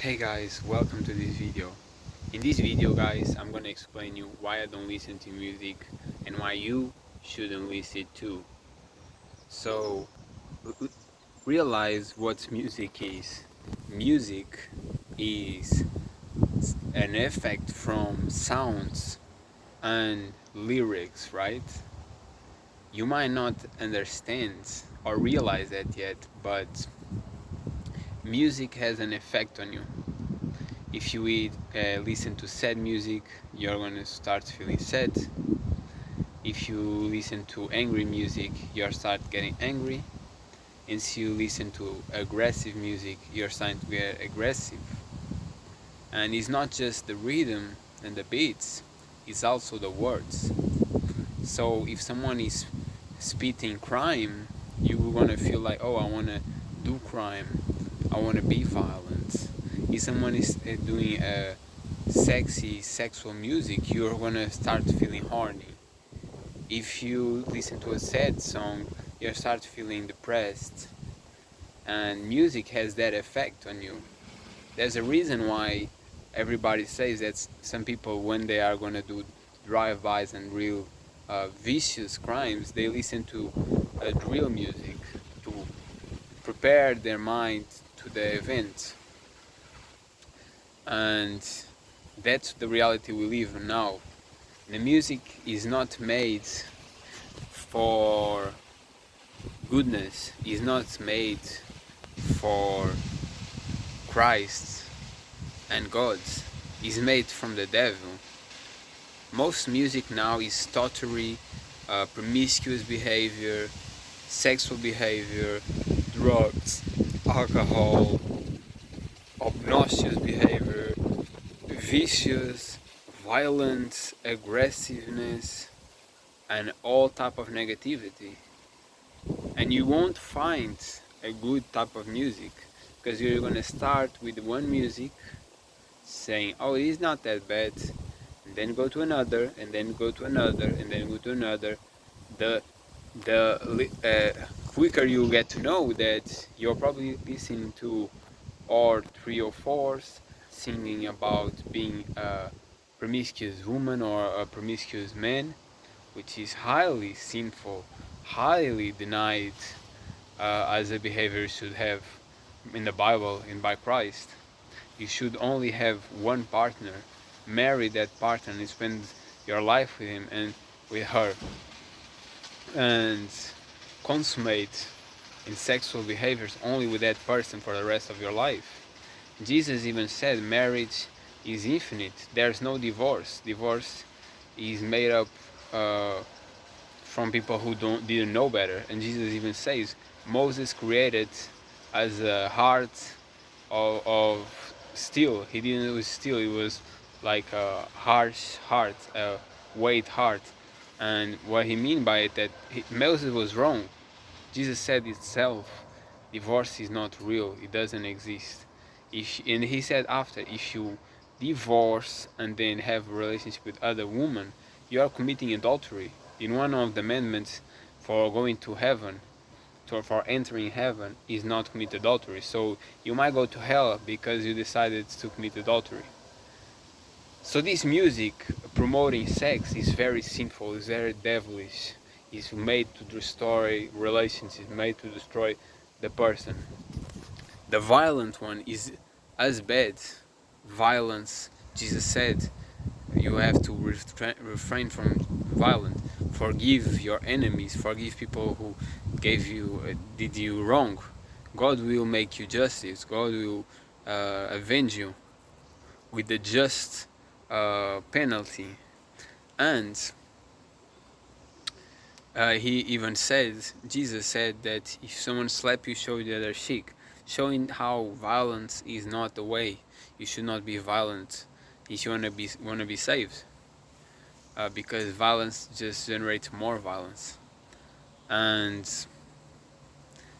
Hey guys, welcome to this video. In this video guys, I'm gonna explain you why I don't listen to music and why you shouldn't listen too. So, realize what music is. Music is an effect from sounds and lyrics, right? You might not understand or realize that yet, but music has an effect on you. If you listen to sad music, you're gonna start feeling sad. If you listen to angry music, you'll start getting angry. And if you listen to aggressive music, you're starting to get aggressive. And it's not just the rhythm and the beats, it's also the words. So if someone is spitting crime, you're gonna feel like, oh, I wanna do crime, I wanna be violent. If someone is doing sexy, sexual music, you're gonna start feeling horny. If you listen to a sad song, you start feeling depressed. And music has that effect on you. There's a reason why everybody says that some people, when they are gonna do drive-bys and real vicious crimes, they listen to drill music to prepare their mind to the event. And that's the reality we live in now. The music is not made for goodness, is not made for Christ and God, is made from the devil. Most music now is totally promiscuous behavior, sexual behavior, drugs, alcohol, obnoxious behavior, vicious, violence, aggressiveness, and all type of negativity. And you won't find a good type of music because you're gonna start with one music saying, oh, it is not that bad, and then go to another, and then go to another, and then go to another. The quicker you get to know that you're probably listening to or three or fours singing about being a promiscuous woman or a promiscuous man, which is highly sinful, highly denied as a behavior should have in the Bible and by Christ. You should only have one partner, marry that partner and spend your life with him and with her, and consummate in sexual behaviors only with that person for the rest of your life. Jesus even said marriage is infinite. There's no divorce. Divorce is made up from people who didn't know better. And Jesus even says Moses created as a heart of steel. He didn't use steel. It was like a harsh heart, a weight heart. And what he mean by it that Moses was wrong. Jesus said itself, divorce is not real. It doesn't exist. And he said after, if you divorce and then have a relationship with other woman, you are committing adultery. In one of the amendments for going to heaven, for entering heaven, is not commit adultery. So you might go to hell because you decided to commit adultery. So this music promoting sex is very sinful, is very devilish. It's made to destroy relationships, made to destroy the person. The violent one is as bad. Violence, Jesus said, you have to refrain from violence. Forgive your enemies, forgive people who did you wrong. God will make you justice. God will avenge you with the just penalty. And he even said, Jesus said that if someone slaps you, show the other cheek, showing how violence is not the way. You should not be violent if you wanna be saved, because violence just generates more violence. And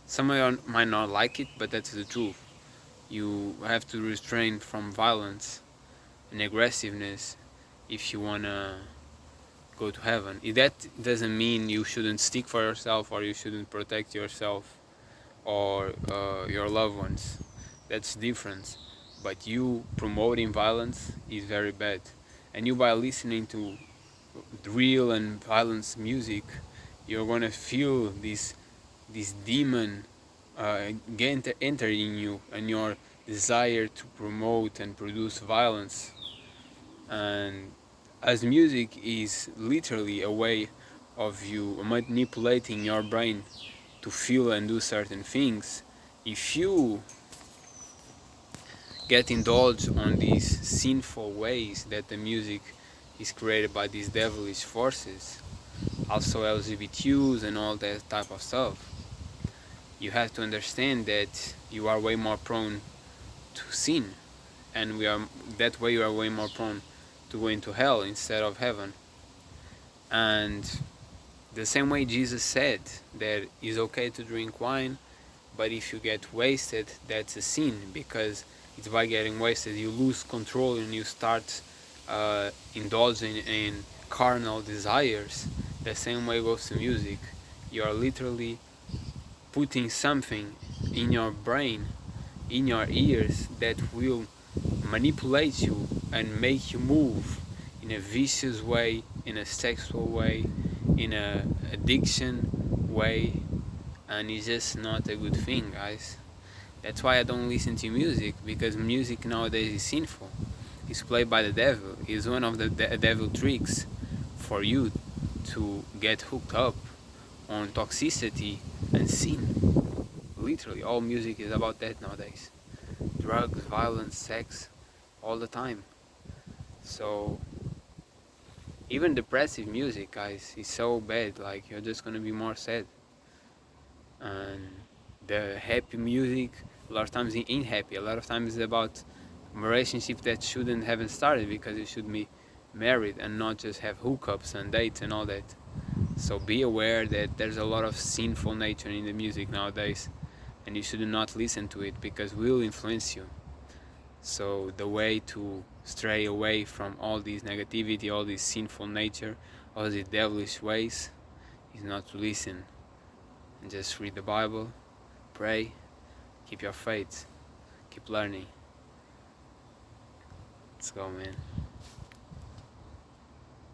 some of you might not like it, but that's the truth. You have to restrain from violence and aggressiveness if you wanna go to heaven. That doesn't mean you shouldn't stick for yourself or you shouldn't protect yourself or your loved ones. That's different. but you promoting violence is very bad. And you, by listening to drill and violence music, you're gonna feel this demon enter in you, and your desire to promote and produce violence. And as music is literally a way of you manipulating your brain to feel and do certain things, if you get indulged on these sinful ways that the music is created by these devilish forces, also LGBTQs and all that type of stuff, you have to understand that you are way more prone to sin, and that way you are way more prone to go into hell instead of heaven. And the same way Jesus said that it's okay to drink wine, but if you get wasted, that's a sin, because it's by getting wasted you lose control and you start indulging in carnal desires. The same way goes to music. You are literally putting something in your brain, in your ears, that will manipulate you and make you move in a vicious way, in a sexual way, in a addiction way, and it's just not a good thing, guys. That's why I don't listen to music, because music nowadays is sinful. It's played by the devil. It's one of the devil tricks for you to get hooked up on toxicity and sin. Literally, all music is about that nowadays. Drugs, violence, sex, all the time. So even depressive music, guys, is so bad. Like, you're just gonna be more sad. And the happy music, a lot of times ain't happy. A lot of times it's about relationship that shouldn't haven't started, because you should be married and not just have hookups and dates and all that. So be aware that there's a lot of sinful nature in the music nowadays, and you should not listen to it, because it will influence you. So the way to stray away from all this negativity, all this sinful nature, all these devilish ways, is not to listen and just read the Bible, pray, keep your faith, keep learning. Let's go, man.